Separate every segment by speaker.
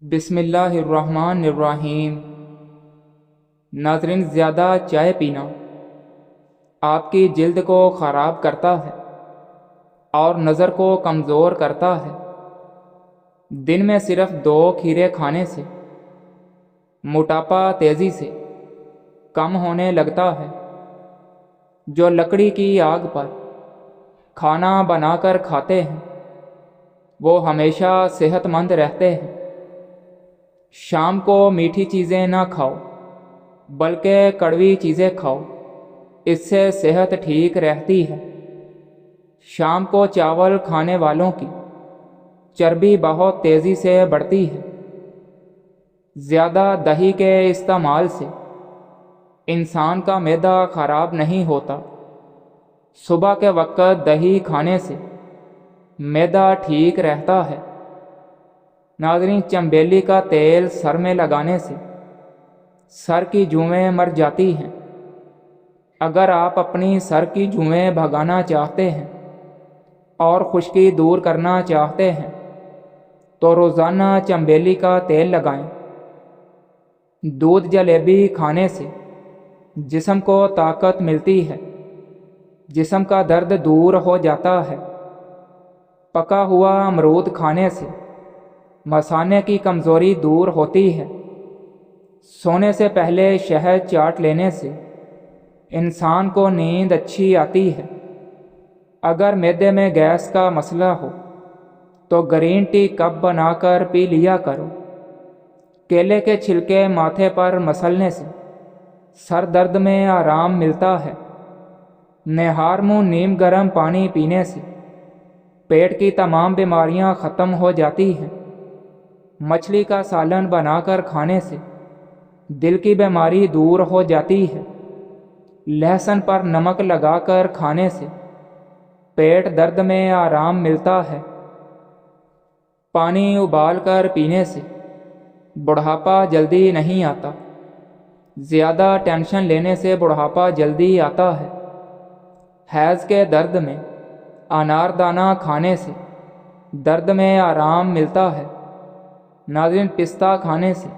Speaker 1: بسم اللہ الرحمن الرحیم۔ ناظرین، زیادہ چائے پینا آپ کی جلد کو خراب کرتا ہے اور نظر کو کمزور کرتا ہے۔ دن میں صرف 2 کھیرے کھانے سے موٹاپا تیزی سے کم ہونے لگتا ہے۔ جو لکڑی کی آگ پر کھانا بنا کر کھاتے ہیں وہ ہمیشہ صحت مند رہتے ہیں۔ شام کو میٹھی چیزیں نہ کھاؤ بلکہ کڑوی چیزیں کھاؤ، اس سے صحت ٹھیک رہتی ہے۔ شام کو چاول کھانے والوں کی چربی بہت تیزی سے بڑھتی ہے۔ زیادہ دہی کے استعمال سے انسان کا معدہ خراب نہیں ہوتا۔ صبح کے وقت دہی کھانے سے معدہ ٹھیک رہتا ہے۔ ناظرین، چنبیلی کا تیل سر میں لگانے سے سر کی جوئیں مر جاتی ہیں۔ اگر آپ اپنی سر کی جوئیں بھگانا چاہتے ہیں اور خشکی دور کرنا چاہتے ہیں تو روزانہ چنبیلی کا تیل لگائیں۔ دودھ جلیبی کھانے سے جسم کو طاقت ملتی ہے، جسم کا درد دور ہو جاتا ہے۔ پکا ہوا امرود کھانے سے مثانے کی کمزوری دور ہوتی ہے۔ سونے سے پہلے شہد چاٹ لینے سے انسان کو نیند اچھی آتی ہے۔ اگر معدے میں گیس کا مسئلہ ہو تو گرین ٹی کپ بنا کر پی لیا کرو۔ کیلے کے چھلکے ماتھے پر مسلنے سے سر درد میں آرام ملتا ہے۔ نہار منہ نیم گرم پانی پینے سے پیٹ کی تمام بیماریاں ختم ہو جاتی ہیں۔ مچھلی کا سالن بنا کر کھانے سے دل کی بیماری دور ہو جاتی ہے۔ لہسن پر نمک لگا کر کھانے سے پیٹ درد میں آرام ملتا ہے۔ پانی ابال کر پینے سے بڑھاپا جلدی نہیں آتا۔ زیادہ ٹینشن لینے سے بڑھاپا جلدی آتا ہے۔ حیض کے درد میں انار دانہ کھانے سے درد میں آرام ملتا ہے۔ ناظرین، پستہ کھانے سے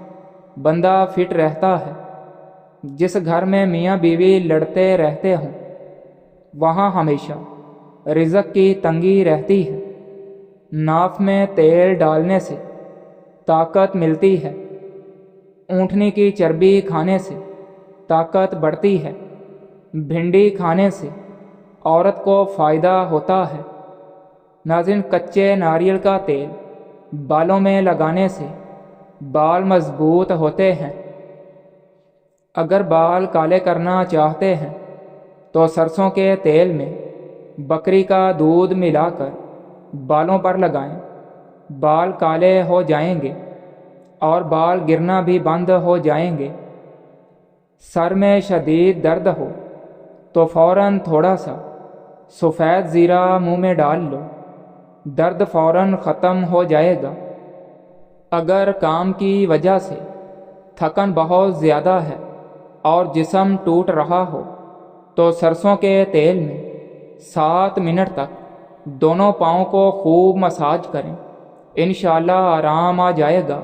Speaker 1: بندہ فٹ رہتا ہے۔ جس گھر میں میاں بیوی لڑتے رہتے ہوں وہاں ہمیشہ رزق کی تنگی رہتی ہے۔ ناف میں تیل ڈالنے سے طاقت ملتی ہے۔ اونٹنی کی چربی کھانے سے طاقت بڑھتی ہے۔ بھنڈی کھانے سے عورت کو فائدہ ہوتا ہے۔ ناظرین، کچے ناریل کا تیل بالوں میں لگانے سے بال مضبوط ہوتے ہیں۔ اگر بال کالے کرنا چاہتے ہیں تو سرسوں کے تیل میں بکری کا دودھ ملا کر بالوں پر لگائیں۔ بال کالے ہو جائیں گے اور بال گرنا بھی بند ہو جائیں گے۔ سر میں شدید درد ہو تو فوراً تھوڑا سا سفید زیرہ منہ میں ڈال لو، درد فوراً ختم ہو جائے گا۔ اگر کام کی وجہ سے تھکن بہت زیادہ ہے اور جسم ٹوٹ رہا ہو تو سرسوں کے تیل میں 7 منٹ تک دونوں پاؤں کو خوب مساج کریں۔ انشاءاللہ آرام آ جائے گا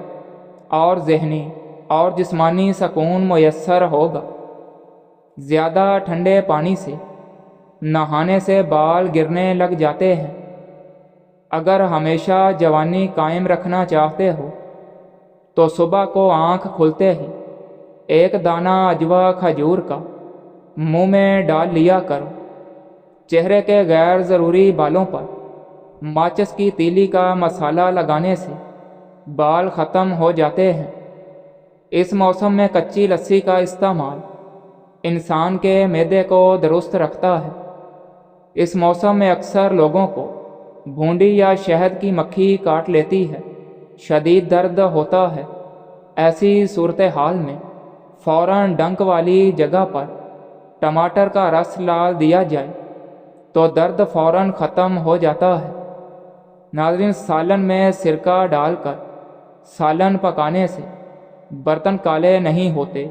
Speaker 1: اور ذہنی اور جسمانی سکون میسر ہوگا۔ زیادہ ٹھنڈے پانی سے نہانے سے بال گرنے لگ جاتے ہیں۔ اگر ہمیشہ جوانی قائم رکھنا چاہتے ہو تو صبح کو آنکھ کھلتے ہی 1 دانہ عجوا کھجور کا منہ میں ڈال لیا کرو۔ چہرے کے غیر ضروری بالوں پر ماچس کی تیلی کا مسالہ لگانے سے بال ختم ہو جاتے ہیں۔ اس موسم میں کچی لسی کا استعمال انسان کے معدے کو درست رکھتا ہے۔ اس موسم میں اکثر لوگوں کو بھونڈی یا شہد کی مکھی کاٹ لیتی ہے، شدید درد ہوتا ہے۔ ایسی صورتحال میں فوراً ڈنک والی جگہ پر ٹماٹر کا رس ڈال دیا جائے تو درد فوراً ختم ہو جاتا ہے۔ ناظرین، سالن میں سرکہ ڈال کر سالن پکانے سے برتن کالے نہیں ہوتے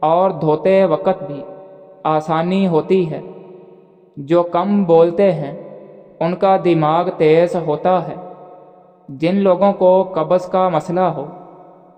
Speaker 1: اور دھوتے وقت بھی آسانی ہوتی ہے۔ جو کم بولتے ہیں ان کا دماغ تیز ہوتا ہے۔ جن لوگوں کو قبض کا مسئلہ ہو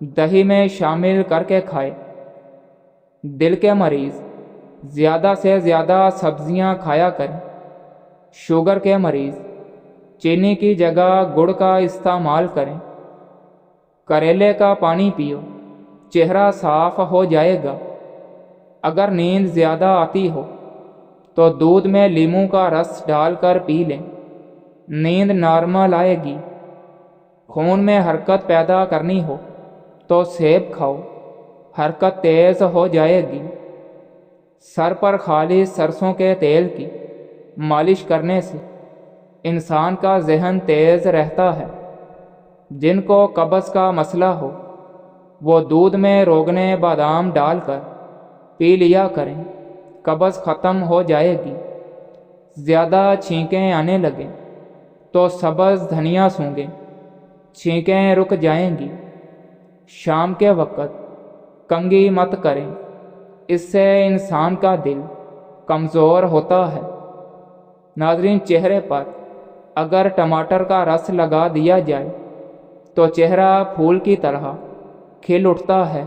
Speaker 1: دہی میں شامل کر کے کھائے۔ دل کے مریض زیادہ سے زیادہ سبزیاں کھایا کریں۔ شوگر کے مریض چینی کی جگہ گڑ کا استعمال کریں۔ کریلے کا پانی پیو، چہرہ صاف ہو جائے گا۔ اگر نیند زیادہ آتی ہو تو دودھ میں لیموں کا رس ڈال کر پی لیں، نیند نارمل آئے گی۔ خون میں حرکت پیدا کرنی ہو تو سیب کھاؤ، حرکت تیز ہو جائے گی۔ سر پر خالص سرسوں کے تیل کی مالش کرنے سے انسان کا ذہن تیز رہتا ہے۔ جن کو قبض کا مسئلہ ہو وہ دودھ میں روغن بادام ڈال کر پی لیا کریں، قبض ختم ہو جائے گی۔ زیادہ چھینکیں آنے لگیں تو سبز دھنیا سونگھیں، چھینکیں رک جائیں گی۔ شام کے وقت کنگھی مت کریں، اس سے انسان کا دل کمزور ہوتا ہے۔ ناظرین، چہرے پر اگر ٹماٹر کا رس لگا دیا جائے تو چہرہ پھول کی طرح کھل اٹھتا ہے۔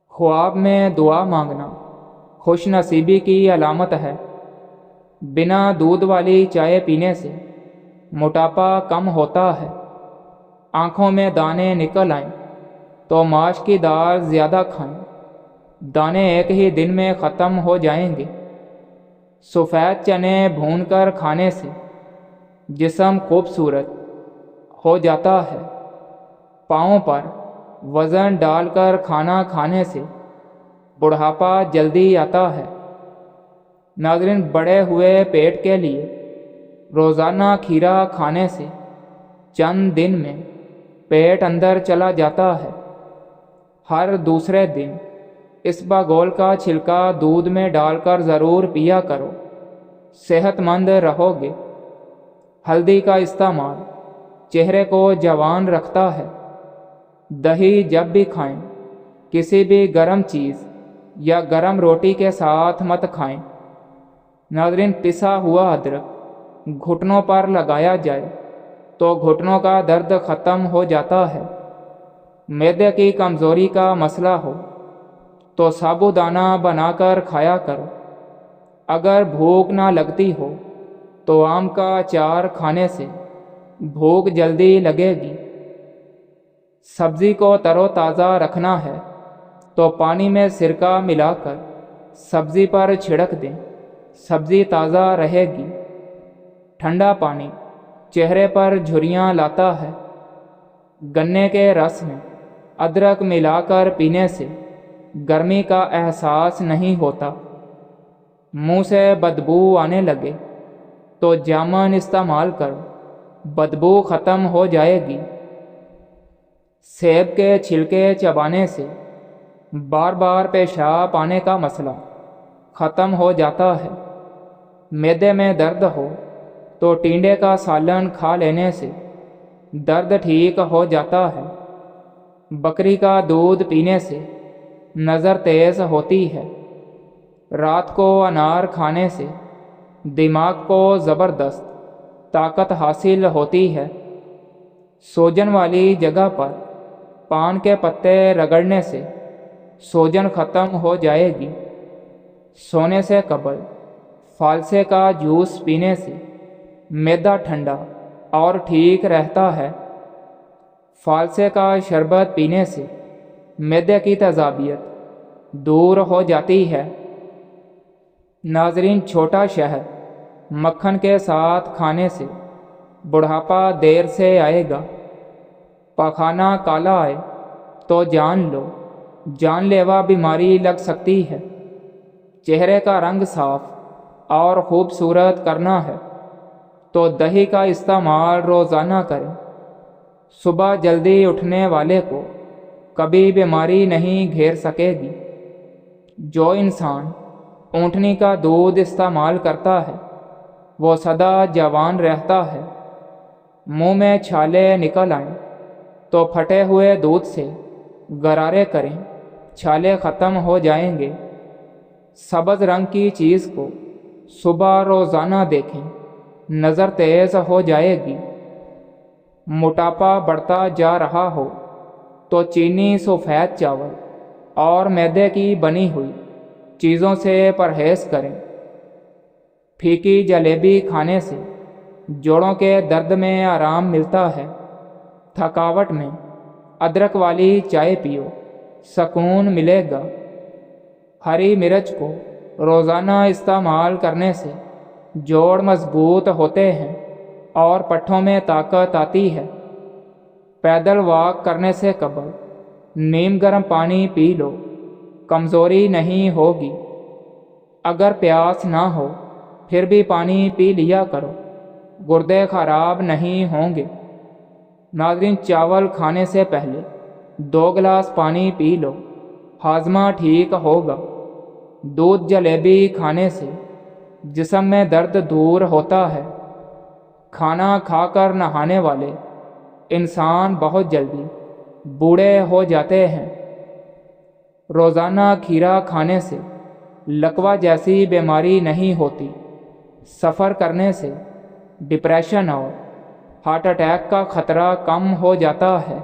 Speaker 1: خواب میں دعا مانگنا خوش نصیبی کی علامت ہے۔ بنا دودھ والی چائے پینے سے موٹاپا کم ہوتا ہے۔ آنکھوں میں دانے نکل آئیں تو ماش کی دال زیادہ کھائیں، دانے ایک ہی دن میں ختم ہو جائیں گے۔ سفید چنے بھون کر کھانے سے جسم خوبصورت ہو جاتا ہے۔ پاؤں پر وزن ڈال کر کھانا کھانے سے بڑھاپا جلدی آتا ہے۔ ناظرین، بڑے ہوئے پیٹ کے لیے روزانہ کھیرا کھانے سے چند دن میں پیٹ اندر چلا جاتا ہے۔ ہر دوسرے دن اسباگول کا چھلکا دودھ میں ڈال کر ضرور پیا کرو، صحت مند رہو گے۔ ہلدی کا استعمال چہرے کو جوان رکھتا ہے۔ دہی جب بھی کھائیں کسی بھی گرم چیز یا گرم روٹی کے ساتھ مت کھائیں۔ ناظرین، پسا ہوا ادرک گھٹنوں پر لگایا جائے تو گھٹنوں کا درد ختم ہو جاتا ہے۔ معدے کی کمزوری کا مسئلہ ہو تو سابودانہ بنا کر کھایا کرو۔ اگر بھوک نہ لگتی ہو تو آم کا اچار کھانے سے بھوک جلدی لگے گی۔ سبزی کو تر و تازہ رکھنا ہے تو پانی میں سرکہ ملا کر سبزی پر چھڑک دیں، سبزی تازہ رہے گی۔ ٹھنڈا پانی چہرے پر جھریاں لاتا ہے۔ گنے کے رس میں ادرک ملا کر پینے سے گرمی کا احساس نہیں ہوتا۔ منہ سے بدبو آنے لگے تو جامن استعمال کرو، بدبو ختم ہو جائے گی۔ سیب کے چھلکے چبانے سے بار بار پیشاب آنے کا مسئلہ ختم ہو جاتا ہے۔ معدے میں درد ہو تو ٹینڈے کا سالن کھا لینے سے درد ٹھیک ہو جاتا ہے۔ بکری کا دودھ پینے سے نظر تیز ہوتی ہے۔ رات کو انار کھانے سے دماغ کو زبردست طاقت حاصل ہوتی ہے۔ سوجن والی جگہ پر پان کے پتے رگڑنے سے سوجن ختم ہو جائے گی۔ سونے سے قبل فالسے کا جوس پینے سے معدہ ٹھنڈا اور ٹھیک رہتا ہے۔ فالسے کا شربت پینے سے معدے کی تیزابیت دور ہو جاتی ہے۔ ناظرین، چھوٹا شہد مکھن کے ساتھ کھانے سے بڑھاپا دیر سے آئے گا۔ پاخانہ کالا آئے تو جان لو جان لیوا بیماری لگ سکتی ہے۔ چہرے کا رنگ صاف اور خوبصورت کرنا ہے تو دہی کا استعمال روزانہ کریں۔ صبح جلدی اٹھنے والے کو کبھی بیماری نہیں گھیر سکے گی۔ جو انسان اونٹنی کا دودھ استعمال کرتا ہے وہ سدا جوان رہتا ہے۔ منہ میں چھالے نکل آئیں تو پھٹے ہوئے دودھ سے غرارے کریں، چھالے ختم ہو جائیں گے۔ سبز رنگ کی چیز کو صبح روزانہ دیکھیں، نظر تیز ہو جائے گی۔ موٹاپا بڑھتا جا رہا ہو تو چینی سفید چاول اور میدے کی بنی ہوئی چیزوں سے پرہیز کریں۔ پھیکی جلیبی کھانے سے جوڑوں کے درد میں آرام ملتا ہے۔ تھکاوٹ میں ادرک والی چائے پیو، سکون ملے گا۔ ہری مرچ کو روزانہ استعمال کرنے سے جوڑ مضبوط ہوتے ہیں اور پٹھوں میں طاقت آتی ہے۔ پیدل واک کرنے سے قبل نیم گرم پانی پی لو، کمزوری نہیں ہوگی۔ اگر پیاس نہ ہو پھر بھی پانی پی لیا کرو، گردے خراب نہیں ہوں گے۔ ناظرین، چاول کھانے سے پہلے 2 گلاس پانی پی لو، ہاضمہ ٹھیک ہوگا۔ دودھ جلیبی کھانے سے جسم میں درد دور ہوتا ہے۔ کھانا کھا کر نہانے والے انسان بہت جلدی بوڑھے ہو جاتے ہیں۔ روزانہ کھیرا کھانے سے لکوہ جیسی بیماری نہیں ہوتی۔ سفر کرنے سے ڈپریشن اور ہارٹ اٹیک کا خطرہ کم ہو جاتا ہے۔